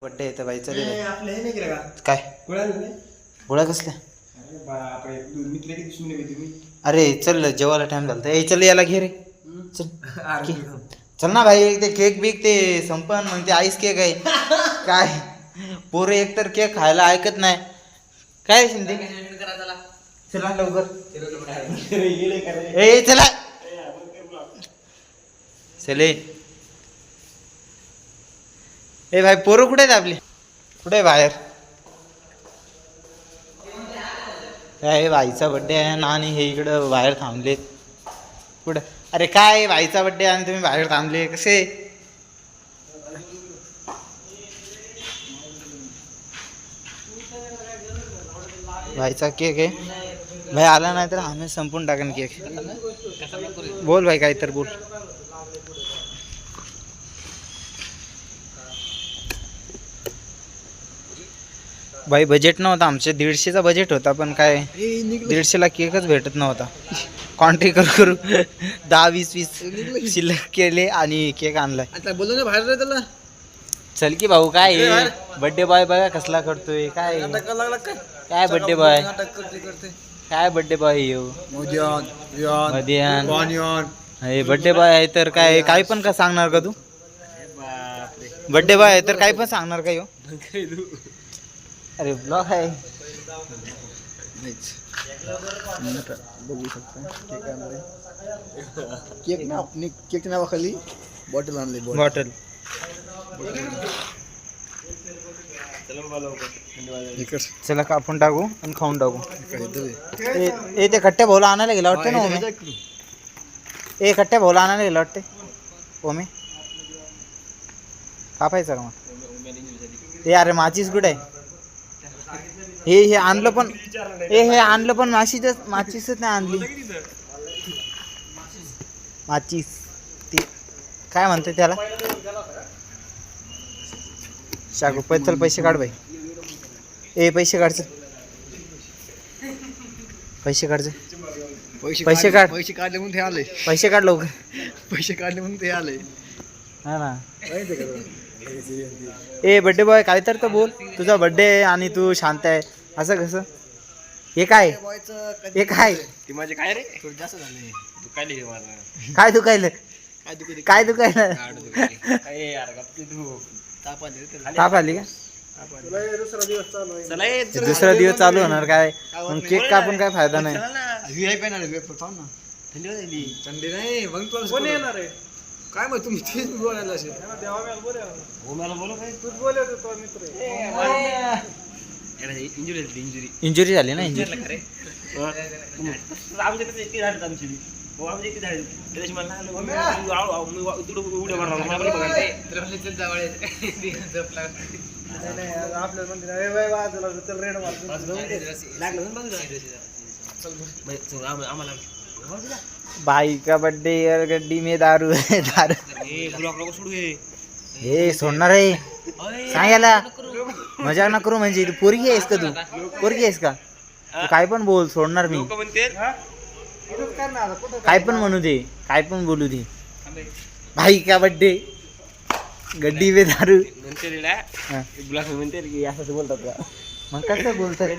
Birthday येतं बाई चल आपलं हे नाही केलं का काय गोळ्या नाही गोळ्या कसल्या अरे बापरे मित्र किती सुने होते तुम्ही अरे चल जेवायला टाइम झाला ए चल याला घे रे चल अरे चल ना भाई ते केक बीक ते संपन मग ते आईस केक आहे काय पोरे एकतर केक खायला ऐकत नाही काय शिंदे चला लवकर गेले का रे ए चला चले ए भाई पोरं कुठे आहेत आपली कुठे आहे बाहेर काय भाईचा बड्डे आहे ना आणि हे इकडं बाहेर थांबलेत कुठं अरे काय भाईचा बड्डे आणि तुम्ही बाहेर थांबले कसे भाईचा केक आहे भाई आला नाही तर आम्ही संपून टाकेन केक बोल भाई काय तर बोल भाई बजेट नव्हता आमचे 150चा बजेट होता पण काय 150ला केकच भेटत नव्हता कॉन्ट्री करू 10-20 शिल्लक केले आणि केक आणलाय आता बोललो ना बाहेर त्याला चल की भाऊ काय बर्थडे बॉय बघा कसला करतोय काय काय बर्थडे बॉय काय बर्थडे बॉय येऊ हे बर्थडे बॉय आहे तर काय काही पण का सांगणार का तू बर्थडे बॉय आहे तर काही पण सांगणार का यो अरे ब्लॉग आहे बघू शकता केक आणले केक ना केक नावाखाली बॉटल आणली बॉटल चला कापून टाकू आणि खाऊन टाकू ए ते कट्ट्या भाऊला आणायला गेला वाटतं ना ओमे ए कट्ट्या भाऊला आणायला गेला वाटते ओमे कापायचं का मग ए अरे माचीस कुठे आहे हे आणलं पण हे आणलं पण माचीसच नाही आणली माचीस ती काय म्हणते त्याला शागू चल पैसे काढ बाई ए पैसे काढचं पैसे काढ पैसे काढले म्हणून ते आले पैसे काढ लवकर पैसे काढले म्हणून ते आले हा ना ए बड्डे बॉय काय तर बोल तुझा बड्डे आहे आणि तू शांत आहे असं कसं हे काय हे काय ती माझे काय रे थोडं जास्त झाले दुखायले हे मला काय दुखायलं काय दुखायलं ताप आली का दुसरा दिवस चालू होणार काय मग केक कापून काय फायदा नाही थंडी नाही मग कोण येणार आहे काय मग तुम्ही तेच बोलायला असेल इंजुरी झाली ना इंजुरी भाई का बर्थडे यार गड्डी में दारू है दारू हे सोडणार आहे सांगायला मजाक ना करू म्हणजे तू पोरगी आहेस का तू पोरगी आहेस का तू काय पण बोल सोडणार मी काय पण म्हणू दे काय पण बोलू दे भाई का बर्थडे गड्डी में दारू मग कसं बोलतात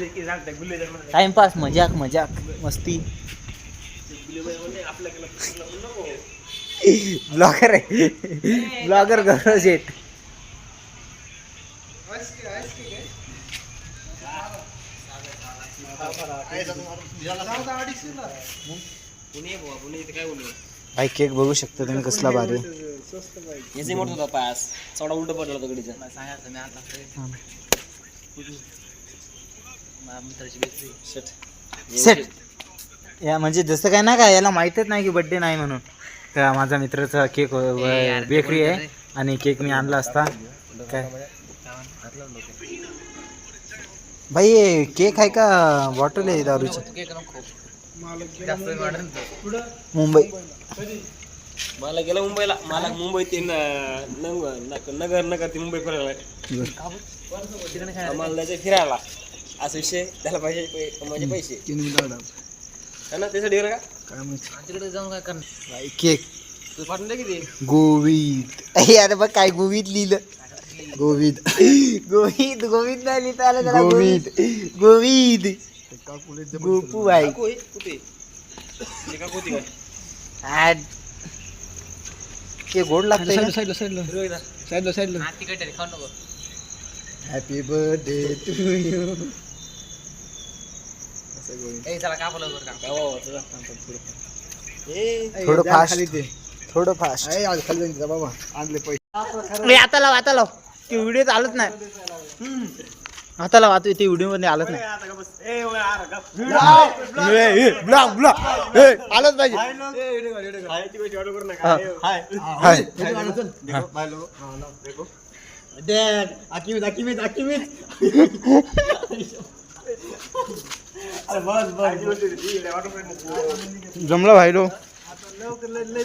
टाइमपास मजाक मजाक मस्ती ब्लॉगर आहे ब्लॉगर गौरव शेठ भाई केक बघू शकता तुम्ही कसला भारी मोठ होता पास चौडा उलट पडला होता गडीचा सेट या म्हणजे जसं काय ना काय याला माहीतच नाही की बड्डे नाही म्हणून तर माझा मित्राचा केक बेकरी आहे आणि केक मी आणला असता काय भाई केक आहे का बॉटल आहे दारूची मुंबई मला गेला मुंबईला मला मुंबई ते नगर ते मुंबई फिरायला आम्हाला जायचं फिरायला असा विषय त्याला पाहिजे माझे पैसे है ना त्यासाठी का काय माहिती तिकडे जाऊन काय करणार केक तू पाठवून दे किती गोविंद अरे बघ काय गोविंद लिहिलं गोविंद गोविंद गोविंद नाही लिहिता आलं त्याला. गोविंद गोविंद गोपू भाई. कुठे का कोती काय ऍड. ते गोड लागतं साईडला तिकट खाऊ नको. Happy birthday to you. चला का बोला थोडं फास्ट थोडं फास्ट. खाली जाईल बाबा आणले पैसे. आता लाव आता लाव. ते व्हिडिओ आलत नाही. आता लाव. आता ते व्हिडिओ मध्ये आलत नाही. ब्लॉग ब्लॉग आलंच पाहिजे. जमलं भाई लो.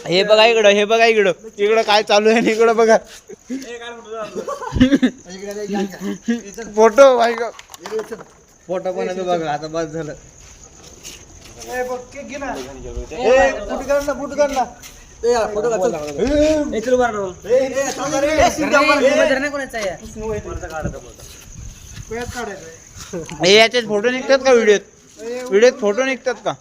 हे बघा इकडं हे बघा इकडं इकडं काय चालू आहे इकडं बघा. फोटो भाई फोटो पण बघा आता बस झालं. हे याच्यात फोटो निघतात का व्हिडिओत फोटो निघतात का.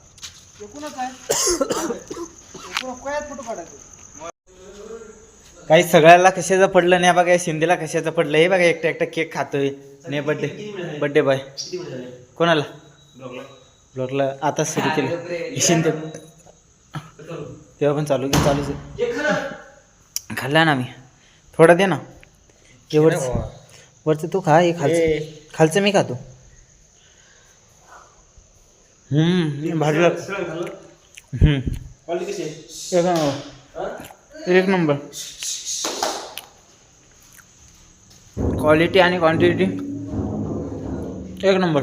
काही सगळ्याला कशाचं पडलं नाही बघा. शिंदेला कशाचं पडलं हे बघा. एकटा एकटा केक खातोय. नाही बड्डे बॉय कोणाला ब्लॉगला आता सुरू केलं शिंदे. तेव्हा पण चालूच खाल्ला ना मी. थोडा दे ना. हे वरचं तू खा. हे खालचं मी खातो. भारी एक नंबर क्वालिटी आणि क्वांटिटी एक नंबर.